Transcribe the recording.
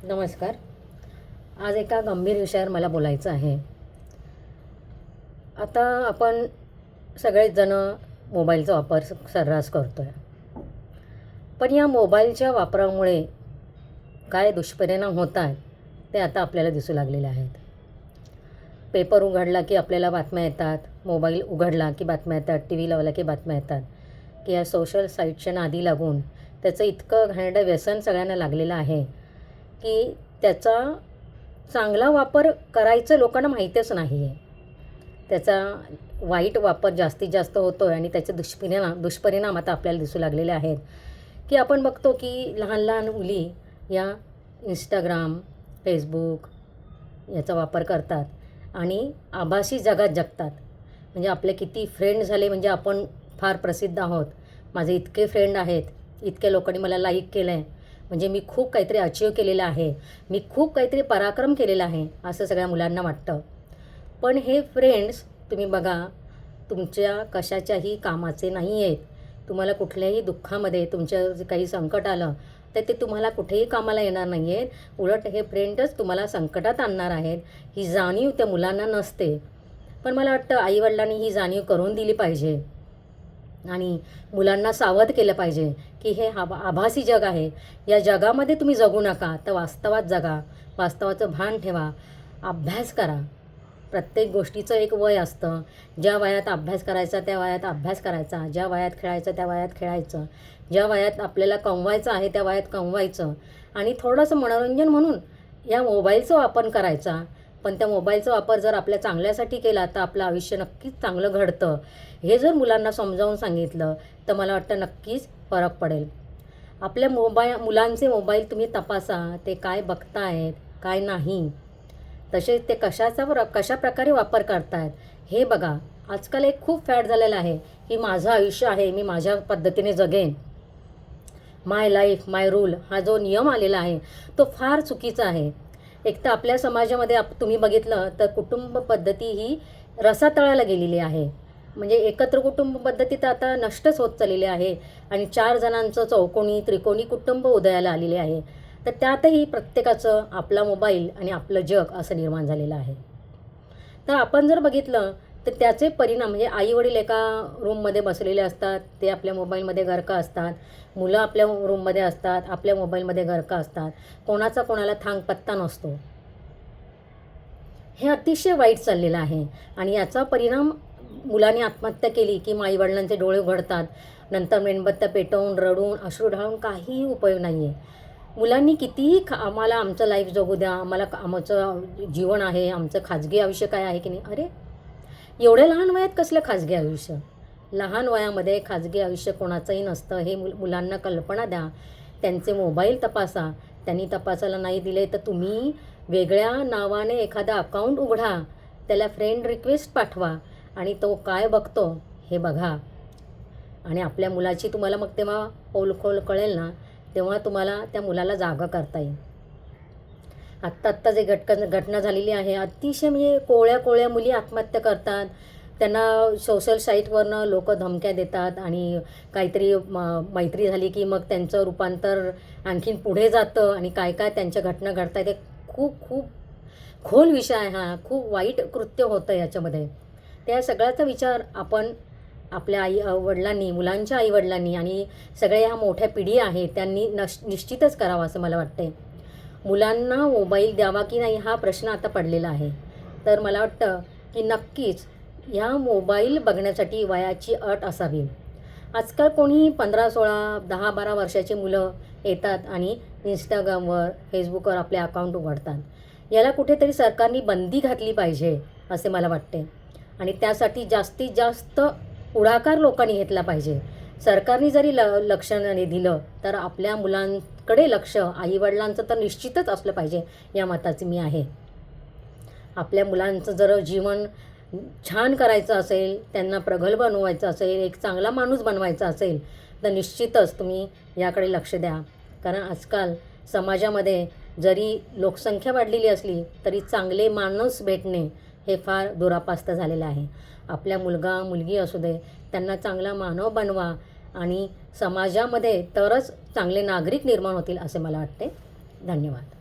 नमस्कार. आज एका गंभीर विषयावर मला बोलायचं आहे. आता आपण सगळेच जण मोबाईलचा वापर सर्रास करतो आहे. पण या मोबाईलच्या वापरामुळे काय दुष्परिणाम होत आहेत ते आता आपल्याला दिसू लागलेले आहेत. पेपर उघडला की आपल्याला बातम्या येतात, मोबाईल उघडला की बातम्या येतात, टी व्ही लावला की बातम्या येतात की या सोशल साईटच्या नादी लागून त्याचं इतकं घाणेरडं व्यसन सगळ्यांना लागलेलं आहे की त्याचा चांगला वापर करायचं लोकांना माहीतच नाही आहे. त्याचा वाईट वापर जास्तीत जास्त होतो आहे आणि त्याचे दुष्परिणाम आता आपल्याला दिसू लागलेले आहेत की आपण बघतो की लहान लहान मुली या इंस्टाग्राम, फेसबुक याचा वापर करतात आणि आभासी जगात जगतात. म्हणजे आपले किती फ्रेंड झाले, म्हणजे आपण फार प्रसिद्ध आहोत, माझे इतके फ्रेंड आहेत, इतक्या लोकांनी मला लाईक केलं आहे, म्हणजे मी खूप काहीतरी अचीव केलेलं आहे, मी खूप काहीतरी पराक्रम केलेला आहे, असं सगळ्या मुलांना वाटतं. पण हे फ्रेंड्स तुम्ही बघा, तुमच्या कशाच्याही कामाचे नाही आहेत. तुम्हाला कुठल्याही दुःखामध्ये तुमच्या जे काही संकट आलं तर ते तुम्हाला कुठेही कामाला येणार नाही आहेत. उलट हे फ्रेंडच तुम्हाला संकटात आणणार आहेत. ही जाणीव त्या मुलांना नसते. पण मला वाटतं आईवडिलांनी ही जाणीव करून दिली पाहिजे आणि मुलांना सावध केलं पाहिजे की हे आभासी जग आहे, या जगामध्ये तुम्ही जगू नका, तर वास्तवात जगा, वास्तवाचं भान ठेवा, अभ्यास करा. प्रत्येक गोष्टीचं एक वय असतं. ज्या वयात अभ्यास करायचा त्या वयात अभ्यास करायचा, ज्या वयात खेळायचं त्या वयात खेळायचं, ज्या वयात आपल्याला कमवायचं आहे त्या वयात कमवायचं आणि थोडंसं मनोरंजन म्हणून या मोबाईलचा वापर करायचा. पण त्या मोबाईलचा वापर जर आपल्या चांगल्यासाठी केला तर आपलं आयुष्य नक्कीच चांगलं घडतं. हे जर मुलांना समजावून सांगितलं तर मला वाटतं नक्कीच फरक पडेल. आपल्या मुलांचे मोबाईल तुम्ही तपासा, ते काय बघतायत काय नाही, तसेच ते कशा प्रकारे वापर करतायत हे बघा. आजकाल एक खूप फॅड झालेलं आहे की माझं आयुष्य आहे, मी माझ्या पद्धतीने जगेन, माय लाईफ माय रूल, हा जो नियम आलेला आहे तो फार चुकीचा आहे. एक तर आपल्या समाजामध्ये तुम्ही बघितलं तर कुटुंब पद्धती ही रसातळाला गेलेली आहे. म्हणजे एकत्र कुटुंब पद्धती तर आता नष्टच होत चाललेली आहे आणि 4 जणांचं चौकोनी त्रिकोणी कुटुंब उदयाला आलेले आहे. तर त्यातही प्रत्येकाचं आपला मोबाईल आणि आपलं जग असं निर्माण झालेलं आहे. तर आपण जर बघितलं तर त्याचे परिणाम म्हणजे आईवडील एका रूममध्ये बसलेले असतात, ते आपल्या मोबाईलमध्ये गर्क असतात, मुलं आपल्या रूममध्ये असतात, आपल्या मोबाईलमध्ये गर्क असतात, कोणाचा कोणाला थांग पत्ता नसतो. हे अतिशय वाईट चाललेलं आहे आणि याचा परिणाम मुलांनी आत्महत्या केली की आईवडिलांचे डोळे उघडतात, नंतर मेणबत्त्या पेटवून रडून अश्रू ढाळून काहीही उपयोग नाही आहे. मुलांनी कितीही आम्हाला आमचं लाईफ जगू द्या, आम्हाला आमचं जीवन आहे, आमचं खाजगी आयुष्य काय आहे की नाही. अरे एवढ्या लहान वयात कसलं खाजगी आयुष्य? लहान वयामध्ये खाजगी आयुष्य कोणाचंही नसतं, हे मुलांना कल्पना द्या. त्यांचे मोबाईल तपासा. त्यांनी तपासायला नाही दिले तर तुम्ही वेगळ्या नावाने एखादा अकाउंट उघडा, त्याला फ्रेंड रिक्वेस्ट पाठवा आणि तो काय बघतो हे बघा. आणि आपल्या मुलाची तुम्हाला मग तेव्हा पोलखोल कळेल ना, तेव्हा तुम्हाला त्या मुलाला जागा करता येईल. आत्ता जे घटना झालेली आहे, अतिशय म्हणजे कोवळ्या मुली आत्महत्या करतात. त्यांना सोशल साईटवरनं लोक धमक्या देतात आणि काहीतरी मैत्री झाली की मग त्यांचं रूपांतर आणखीन पुढे जातं आणि काय काय त्यांच्या घटना घडत आहेत. ते खूप खूप खोल विषय आहे हा, खूप वाईट कृत्य होतं याच्यामध्ये. त्या सगळ्याचा विचार आपण आपल्या वडिलांनी, मुलांच्या आईवडिलांनी आणि सगळ्या ह्या मोठ्या पिढी आहेत त्यांनी निश्चितच करावा असं मला वाटते. मुलांना मोबाईल द्यावा की नाही हा प्रश्न आता पडलेला आहे. तर मला वाटतं की नक्कीच ह्या मोबाईल बघण्यासाठी वयाची अट असावी. आजकाल कोणीही 15-16, 10-12 वर्षाची मुलं येतात आणि इंस्टाग्रामवर, फेसबुकवर आपले अकाउंट उघडतात. याला कुठेतरी सरकारने बंदी घातली पाहिजे असे मला वाटते आणि त्यासाठी जास्तीत जास्त पुढाकार लोकांनी घेतला पाहिजे. सरकारने जरी लक्ष नाही दिलं तर आपल्या मुलांकडे लक्ष आईवडिलांचं तर निश्चितच असलं पाहिजे, या मताची मी आहे. आपल्या मुलांचं जर जीवन छान करायचं असेल, त्यांना प्रगल्भ बनवायचं असेल, एक चांगला माणूस बनवायचा असेल तर निश्चितच तुम्ही याकडे लक्ष द्या. कारण आजकाल समाजामध्ये जरी लोकसंख्या वाढलेली असली तरी चांगले माणूस भेटणे हे फार दुरापास्त झालेलं आहे. आपल्या मुलगा मुलगी असू दे, त्यांना चांगला मानव बनवा आणि समाजामध्ये तरच चांगले नागरिक निर्माण होतील असे मला वाटते. धन्यवाद.